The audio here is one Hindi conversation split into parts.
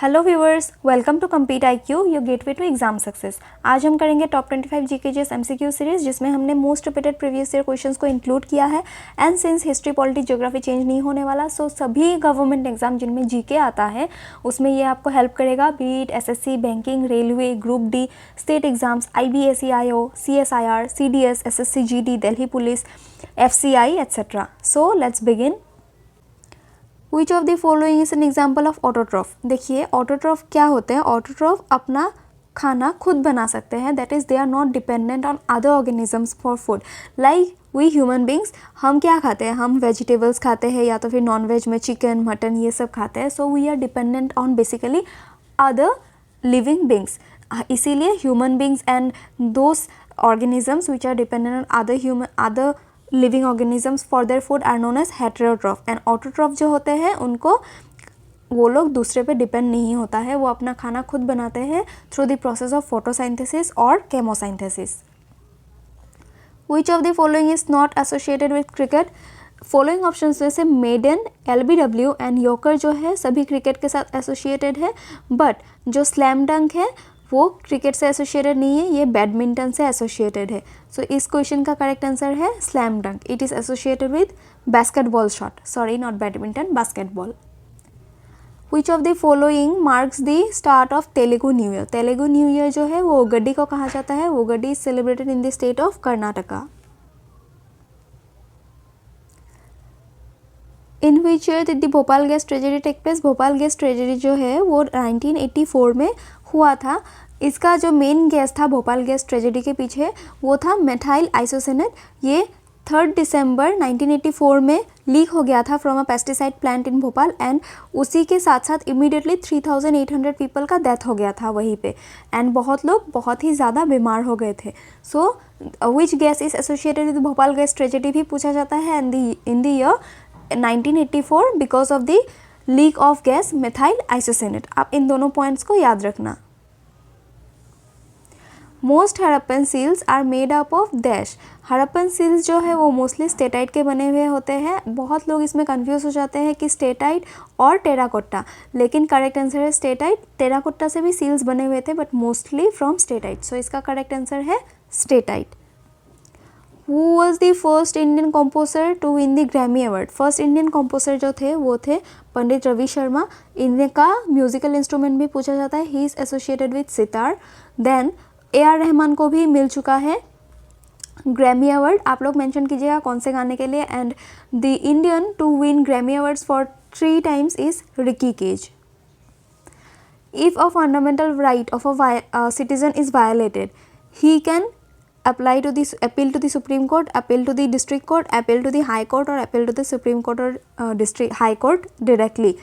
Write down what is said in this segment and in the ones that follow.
Hello viewers, welcome to compete IQ, your gateway to exam success. आज हम करेंगे टॉप 25 GKGS MCQ सीरीज, जिसमें हमने most repeated previous year questions को इंक्लूड किया है। And since history, polity, geography change नहीं होने वाला, सो सभी गवर्नमेंट एग्जाम जिनमें GK आता है उसमें ये आपको हेल्प करेगा, B it SSC, banking, railway, group D, state exams, IBSE IO, CSIR, CDS, SSC GD, Delhi police, FCI etc. So let's begin. Which of the following is an example of autotroph. देखिए ऑटोट्रॉफ क्या होते हैं। ऑटोट्रॉफ अपना खाना खुद बना सकते हैं, that is they are not dependent on other organisms for food. Like we human beings, हम क्या खाते हैं, हम वेजिटेबल्स खाते हैं या तो फिर नॉन वेज में चिकन, मटन ये सब खाते हैं। So we are dependent on basically other living beings. इसीलिए human beings and those organisms which are dependent on other living organisms for their food are known as heterotroph, and autotroph जो होते हैं उनको वो लोग दूसरे पे डिपेंड नहीं होता है, वो अपना खाना खुद बनाते हैं through the process of photosynthesis और chemosynthesis. Which of the following is not associated with cricket. Following option में से मेडन, LBW एंड यॉर्कर जो है सभी क्रिकेट के साथ एसोसिएटेड है, बट जो स्लैम डंक है वो क्रिकेट से एसोसिएटेड नहीं है, ये बैडमिंटन से एसोसिएटेड है। सो इस क्वेश्चन का करेक्ट आंसर है slam dunk. It is associated with basketball shot, sorry not badminton, basketball. Which of the following marks the start of Telugu new year. Telugu new year जो है वो उगड्डी को कहा जाता है। Ugadi is celebrated in the state of Karnataka. In which year did the Bhopal gas tragedy take place. Bhopal gas tragedy जो है वो 1984 में हुआ था। इसका जो मेन गैस था भोपाल गैस ट्रेजेडी के पीछे वो था मेथाइल आइसोसिनेट। ये 3 दिसंबर 1984 में लीक हो गया था from a pesticide plant in Bhopal, and उसी के साथ साथ इमीडिएटली 3800 पीपल का डेथ हो गया था वहीं पे, एंड बहुत लोग बहुत ही ज़्यादा बीमार हो गए थे। So which gas is associated with Bhopal gas tragedy भी पूछा जाता है, and in the year 1984 because of the leak of gas methyl isocyanate. आप इन दोनों पॉइंट्स को याद रखना। Most Harappan seals are made up of dash. Harappan seals जो है वो मोस्टली स्टेटाइट के बने हुए होते हैं। बहुत लोग इसमें कंफ्यूज हो जाते हैं कि स्टेटाइट और टेराकोट्टा, लेकिन करेक्ट आंसर है स्टेटाइट। टेराकोट्टा से भी सील्स बने हुए थे बट मोस्टली फ्रॉम स्टेटाइट, सो इसका करेक्ट आंसर है steatite. Who was the first Indian composer to win the Grammy Award? First Indian composer जो थे वो थे पंडित रवि शर्मा। इनका म्यूजिकल इंस्ट्रूमेंट भी पूछा जाता है, he is associated with sitar. Then AR Rahman को भी मिल चुका है ग्रैमी अवार्ड। आप लोग मेंशन कीजिएगा कौन से गाने के लिए। And the Indian to win Grammy awards for 3 times is Ricky Kej. If a fundamental right of a citizen is violated, he can appeal to the Supreme Court, appeal to the District Court, appeal to the High Court or appeal to the Supreme Court or District High Court directly.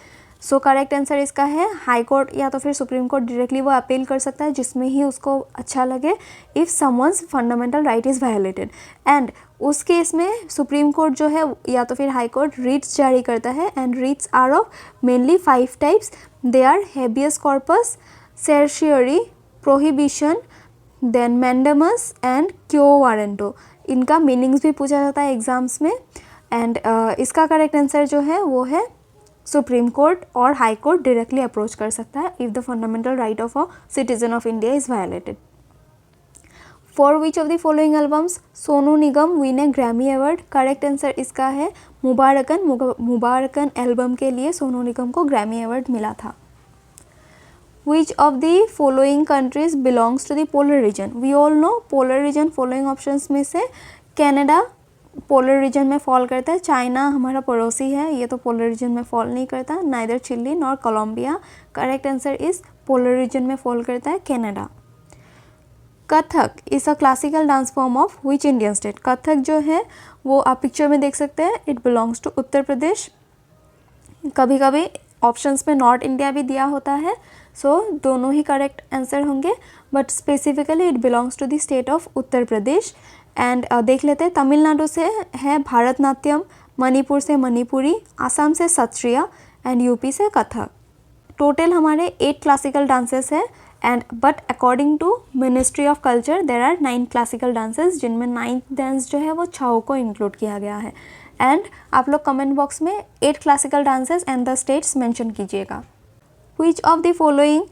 So correct answer इसका है हाई कोर्ट या तो फिर सुप्रीम कोर्ट डायरेक्टली वो अपील कर सकता है जिसमें ही उसको अच्छा लगे, if someone's fundamental right is violated. And उस केस में सुप्रीम कोर्ट जो है या तो फिर हाई कोर्ट रिट्स जारी करता है, and writs are of mainly 5 types. They are habeas corpus, certiorari, prohibition, then mandamus and quo warranto. इनका मीनिंग्स भी पूछा जाता है एग्जाम्स में, एंड इसका करेक्ट आंसर जो है वो है सुप्रीम कोर्ट और हाई कोर्ट डायरेक्टली अप्रोच कर सकता है if the fundamental right of a citizen of India is violated. For which of the following albums Sonu Nigam win A Grammy award. Correct answer इसका है मुबारकन। मुबारकन एल्बम के लिए सोनू निगम को ग्रैमी अवार्ड मिला था। Which of the following countries belongs to the polar region? We all know polar region following options में से कनाडा पोलर रीजन में फॉल करता है। चाइना हमारा पड़ोसी है, ये तो पोलर रीजन में फॉल नहीं करता। Neither Chile nor Colombia. Correct answer is polar region में फॉल करता है Canada. Kathak is a classical dance form of which Indian state. Kathak जो है वो आप पिक्चर में देख सकते हैं, it belongs to Uttar Pradesh. कभी कभी ऑप्शंस में नॉर्थ इंडिया भी दिया होता है, सो दोनों ही करेक्ट आंसर होंगे, but specifically it belongs to the state of Uttar Pradesh. And देख लेते हैं, तमिलनाडु से है भारतनाट्यम, मणिपुर से मणिपुरी, आसाम से सत्रिया एंड यूपी से कथक। टोटल हमारे 8 क्लासिकल डांसेस है, and but according to ministry of culture there are 9 classical dances, जिनमें 9th डांस जो है वो छऊ को इंक्लूड किया गया है। एंड आप लोग कमेंट बॉक्स में 8 classical dances and the states mention कीजिएगा। Which of the following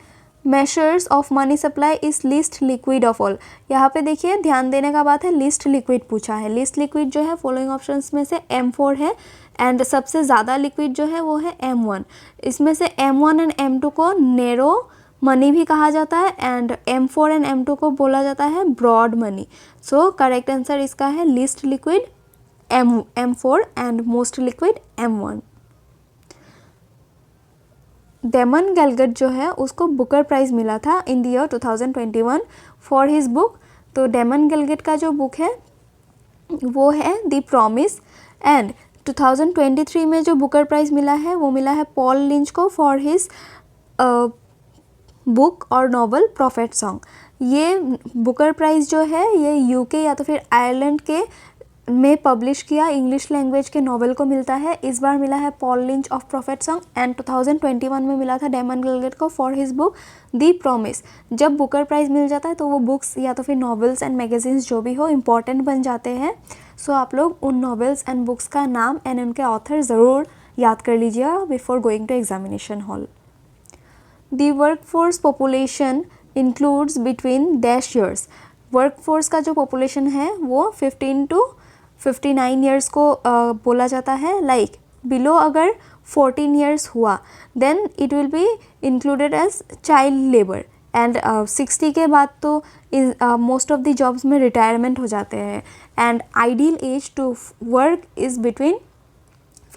measures of money supply is least liquid of all? यहाँ पे देखिए ध्यान देने का बात है, least liquid पूछा है. least liquid जो है following options में से M4 है एंड सबसे ज़्यादा लिक्विड जो है वो है M1. इसमें से M1 एंड M2 को नैरो मनी भी कहा जाता है एंड M4 एंड M2 को बोला जाता है broad money. So correct answer इसका है least liquid M4 and most liquid M1. Damon Galgut जो है उसको बुकर प्राइज़ मिला था in the year 2021 for his book. तो डेमन गैलगट का जो बुक है वो है द प्रॉमिस एंड 2023 में जो बुकर प्राइज़ मिला है वो मिला है पॉल लिंच को फॉर हिज बुक और नॉवल प्रॉफिट सॉन्ग. ये बुकर प्राइज़ जो है ये यूके या तो फिर आयरलैंड के में पब्लिश किया इंग्लिश लैंग्वेज के नॉवल को मिलता है. इस बार मिला है Paul lynch of profit song and 2021 में मिला था डेमन गैलगट को for his book the promise. जब बुकर प्राइज़ मिल जाता है तो वो बुक्स या तो फिर नॉवेल्स एंड मैगजीन्स जो भी हो इम्पॉर्टेंट बन जाते हैं. सो आप लोग उन नॉवेल्स एंड बुक्स का नाम एंड उनके ऑथर ज़रूर याद कर लीजिएगा before going to examination hall. The workforce population includes between dash years. Workforce का जो पॉपुलेशन है वो 15 to 59 ईयर्स को बोला जाता है. लाइक बिलो अगर 14 ईयर्स हुआ then it will be included as child labour and 60 के बाद तो मोस्ट ऑफ द जॉब्स में रिटायरमेंट हो जाते हैं and ideal age to work is between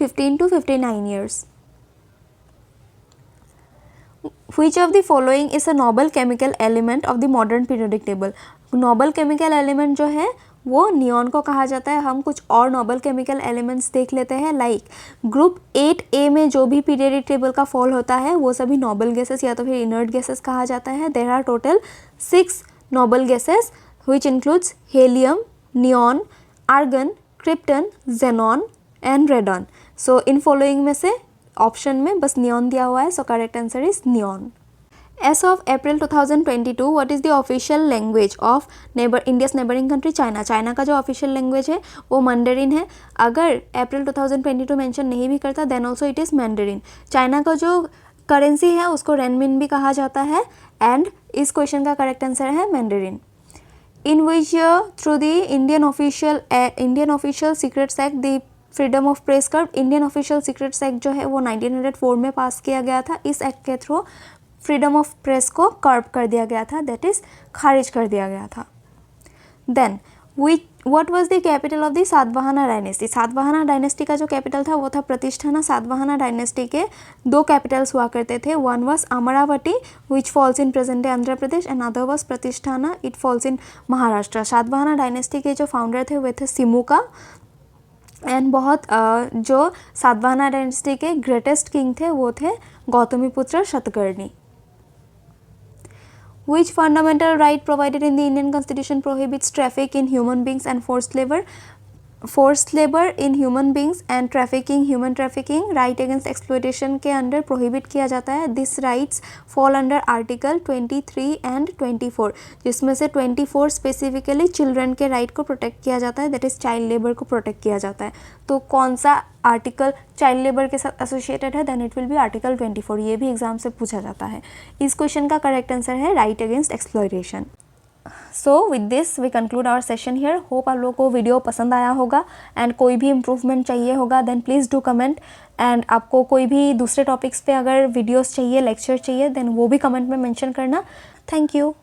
15 to 59 years. Which of the following is a noble chemical element of the modern periodic table? Noble chemical element जो है वो नियॉन को कहा जाता है. हम कुछ और नोबल केमिकल एलिमेंट्स देख लेते हैं. लाइक ग्रुप 8A में जो भी पीरियडिक टेबल का फॉल होता है वो सभी नोबल गैसेस या तो फिर इनर्ट गैसेस कहा जाता है. There are total 6 noble gases which includes helium, neon, argon, krypton, xenon and radon. So इन फॉलोइंग में से ऑप्शन में बस नियॉन दिया हुआ है. So correct answer is neon. As of April 2022, what is the official language of India's neighboring country China? China का जो ऑफिशियल लैंग्वेज है वो मैंडरिन है. अगर अप्रैल 2022 मेंशन नहीं भी करता then also it is Mandarin. China का जो करेंसी है उसको रेनमिन भी कहा जाता है एंड इस क्वेश्चन का करेक्ट आंसर है Mandarin. In which year through the Indian official secrets act the freedom of press curve. Indian official secrets act जो है वो 1904 में पास किया गया था. इस एक्ट के थ्रू फ्रीडम ऑफ प्रेस को कर्ब कर दिया गया था, दैट इज़ खारिज कर दिया गया था. Then what was the capital of the Satavahana dynasty. Satavahana dynasty का जो कैपिटल था वो था प्रतिष्ठाना. सातवाहना डायनेस्टी के 2 कैपिटल्स हुआ करते थे. One was Amaravati which falls in present day Andhra Pradesh and other was Pratishthana, it falls in Maharashtra. Satavahana dynasty के जो फाउंडर थे वो थे सिमुका एंड बहुत जो सातवाहना डायनेस्टी के ग्रेटेस्ट किंग थे वो थे Gautamiputra Satakarni. Which fundamental right provided in the Indian Constitution prohibits traffic in human beings and forced labor? Forced labor in human beings and trafficking, human trafficking, right against exploitation के अंडर prohibit किया जाता है. This rights fall under article 23 and 24, जिसमें से 24 स्पेसिफिकली चिल्ड्रन के राइट को प्रोटेक्ट किया जाता है, दैट इज़ चाइल्ड लेबर को प्रोटेक्ट किया जाता है. तो कौन सा आर्टिकल चाइल्ड लेबर के साथ एसोसिएटेड है? Then it will be article 24. ये भी एग्जाम से पूछा जाता है. इस क्वेश्चन का करेक्ट आंसर है right against exploitation. So with this we conclude our session here. Hope आप लोगों को वीडियो पसंद आया होगा एंड कोई भी इम्प्रूवमेंट चाहिए होगा then please do comment. And आपको कोई भी दूसरे टॉपिक्स पे अगर वीडियोस चाहिए, लेक्चर चाहिए देन वो भी कमेंट में मेंशन करना. Thank you.